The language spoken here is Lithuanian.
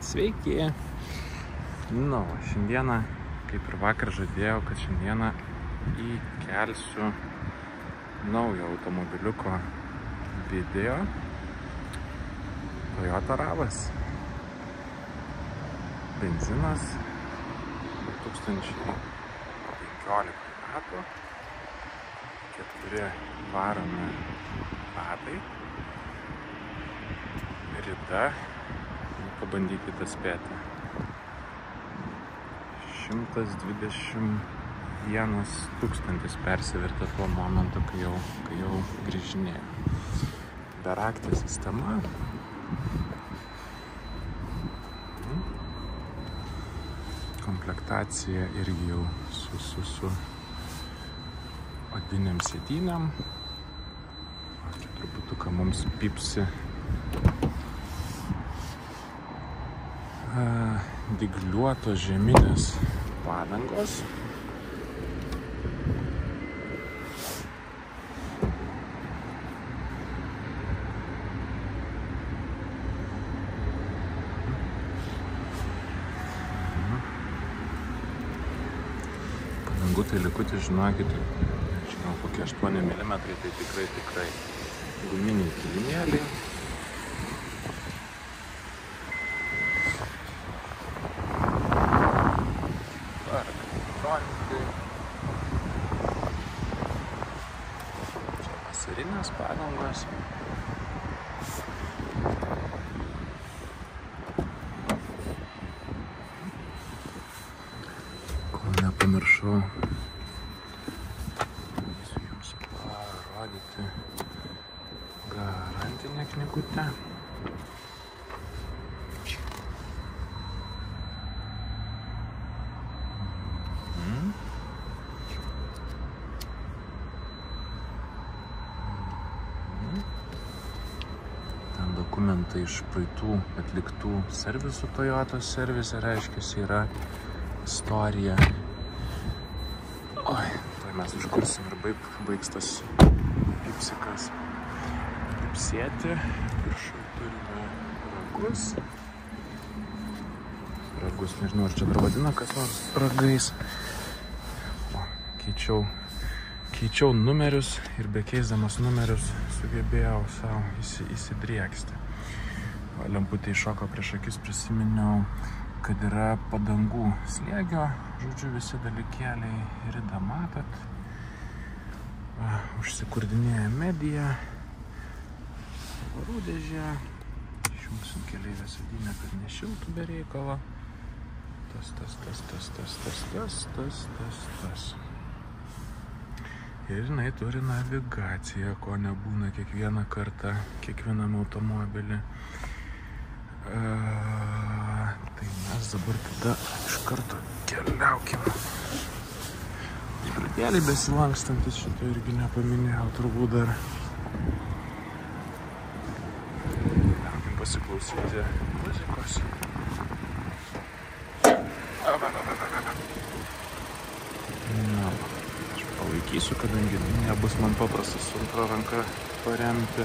Sveiki! Nu, šiandieną, kaip ir vakar žadėjau, kad šiandieną įkelsiu naujo automobiliuko video. Toyota Ravas. Benzinas 2015 metų. 4 varomi ratai. Rida. Pabandykite spėti. 121 tūkstantis persivertė tuo momentu, kai jau grįžinėjo. Beraktė sistema. Komplektacija irgi jau su odinėm sėdynėm. Čia truputuką mums pipsi dygliuotos žeminės padangos. Padangų tai likutis, žinokit, nežinau, kokie 8 mm, tai tikrai guminiai kilimėliai. Čia vasarinės padangos. Kol nepamiršau jums parodyti garantinę knygutę. Dokumentai iš praeitų atliktų servisų Toyota servise, reiškiasi, yra istorija. Oi, tai mes užkursim ir baigs tas pipsikas pipsėti. Viršui turime ragus. Ragus, nežinau, ar čia dar vadina kas nors ragais. Keičiau numerius ir bekeisdamas numerius sugebėjau savo įsidrieksti. Lemputė iššoko prieš akis, prisiminiau, kad yra padangų slėgio, žodžiu, visi dalykėliai rida matot. Užsikurdinėja mediją, varų dėžė, išjungsim keleivio sėdynę, kad nešiltų be reikalo. Tas. Ir jinai turi navigaciją, ko nebūna kiekvieną kartą, kiekvienam automobilį. Tai mes dabar tada iš karto keliaukime. Pradėlį besilankstantis, šito irgi nepaminėjau turbūt dar. Laukim pasiklausyti muzikos. Palaikysiu, kadangi nebus man paprastas su antra ranka paremti.